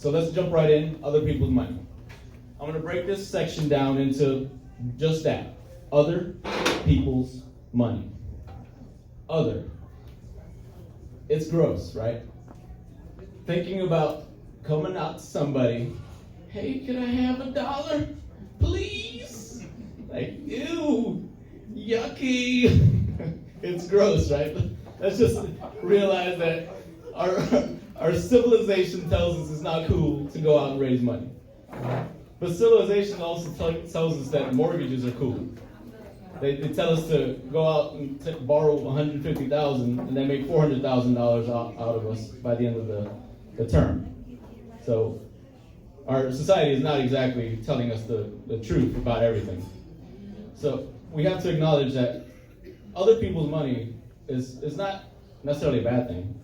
So let's jump right in, other people's money. I'm gonna break this section down into just that, other people's money. Other. It's gross, right? Thinking about coming out to somebody, hey, can I have $1, please? Like, ew, yucky. It's gross, right? Let's just realize that our civilization tells us it's not cool to go out and raise money. But civilization also tells us that mortgages are cool. They tell us to go out and borrow $150,000 and then make $400,000 out of us by the end of the term. So our society is not exactly telling us the truth about everything. So we have to acknowledge that other people's money is not necessarily a bad thing.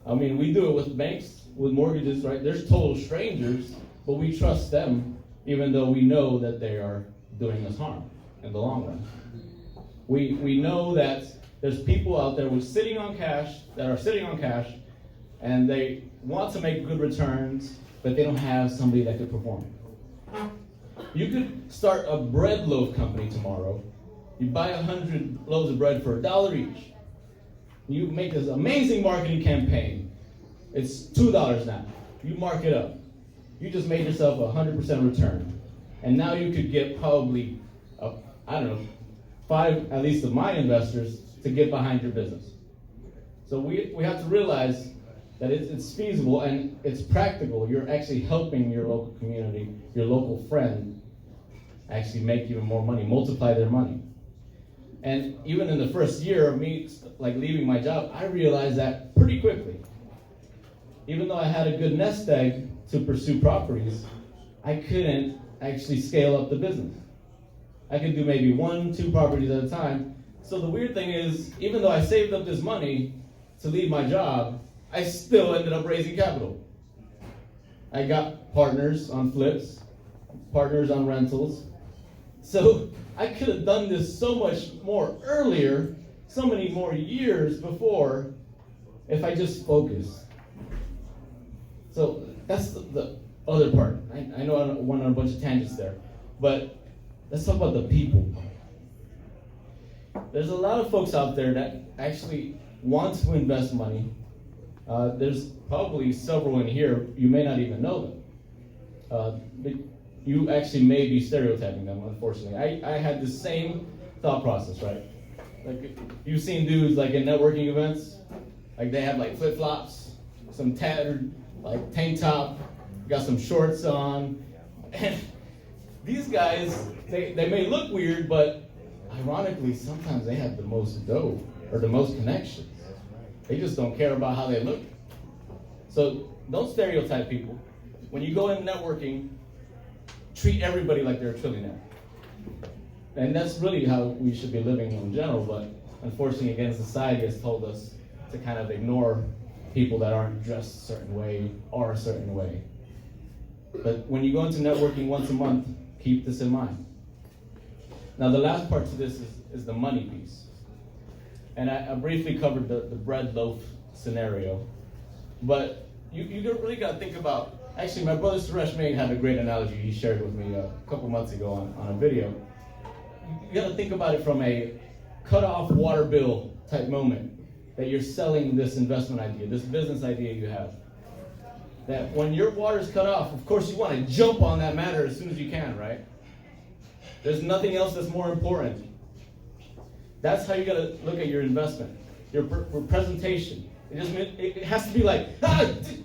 I mean, we do it with banks, with mortgages, right? There's total strangers, but we trust them even though we know that they are doing us harm in the long run. We know that there's people out there that are sitting on cash, and they want to make good returns, but they don't have somebody that could perform. You could start a bread loaf company tomorrow. You buy 100 loaves of bread for $1 each. You make this amazing marketing campaign. It's $2 now. You mark it up. You just made yourself a 100% return. And now you could get probably, 5 at least of my investors to get behind your business. So we have to realize that it's feasible and it's practical. You're actually helping your local community, your local friend, actually make even more money, multiply their money. And even in the first year of me leaving my job, I realized that pretty quickly. Even though I had a good nest egg to pursue properties, I couldn't actually scale up the business. I could do maybe 1-2 properties at a time. So the weird thing is, even though I saved up this money to leave my job, I still ended up raising capital. I got partners on flips, partners on rentals. So I could have done this so much more earlier, so many more years before, if I just focused. So that's the other part. I know I went on a bunch of tangents there, but let's talk about the people. There's a lot of folks out there that actually want to invest money. There's probably several in here, you may not even know them. You actually may be stereotyping them, unfortunately. I had the same thought process, right? Like, you've seen dudes like in networking events, like they have like flip-flops, some tattered like tank top, got some shorts on, and these guys, they may look weird, but ironically, sometimes they have the most dough or the most connections. They just don't care about how they look. So don't stereotype people. When you go in networking, treat everybody like they're a trillionaire. And that's really how we should be living in general, but unfortunately, again, society has told us to kind of ignore people that aren't dressed a certain way or a certain way. But when you go into networking once a month, keep this in mind. Now, the last part to this is the money piece. And I briefly covered the bread loaf scenario. But you really got to think about, actually, my brother Suresh May had a great analogy he shared with me a couple months ago on a video. You got to think about it from a cut-off water bill type moment, that you're selling this investment idea, this business idea you have. That when your water's cut off, of course you want to jump on that matter as soon as you can, right? There's nothing else that's more important. That's how you got to look at your investment, your presentation. It has to be like,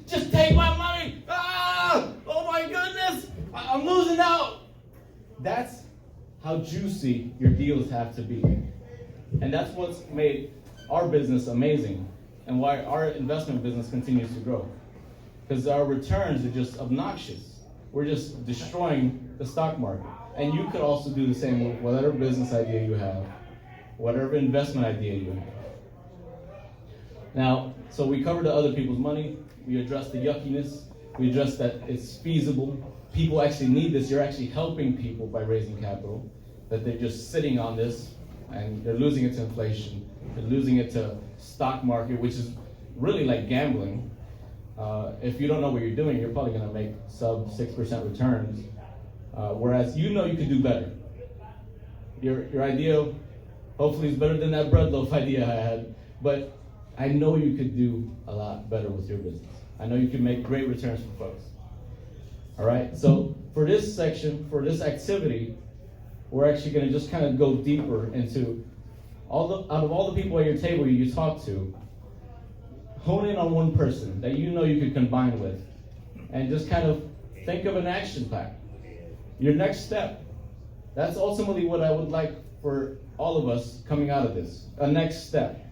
just take my money! Oh my goodness! I'm losing out! That's how juicy your deals have to be. And that's what's made our business amazing and why our investment business continues to grow. Because our returns are just obnoxious. We're just destroying the stock market. And you could also do the same with whatever business idea you have, whatever investment idea you have. Now, so we covered the other people's money. We addressed the yuckiness. We addressed that it's feasible. People actually need this. You're actually helping people by raising capital. That they're just sitting on this and they're losing it to inflation. They're losing it to stock market, which is really like gambling. if you don't know what you're doing, you're probably going to make sub 6% returns, whereas you know you could do better. Your idea hopefully is better than that bread loaf idea I had, but I know you could do a lot better with your business. I know you can make great returns for folks. All right, so for this section, for this activity, we're actually going to just kind of go deeper into out of all the people at your table you talk to, hone in on one person that you know you could combine with, and just kind of think of an action plan. Your next step. That's ultimately what I would like for all of us coming out of this. A next step.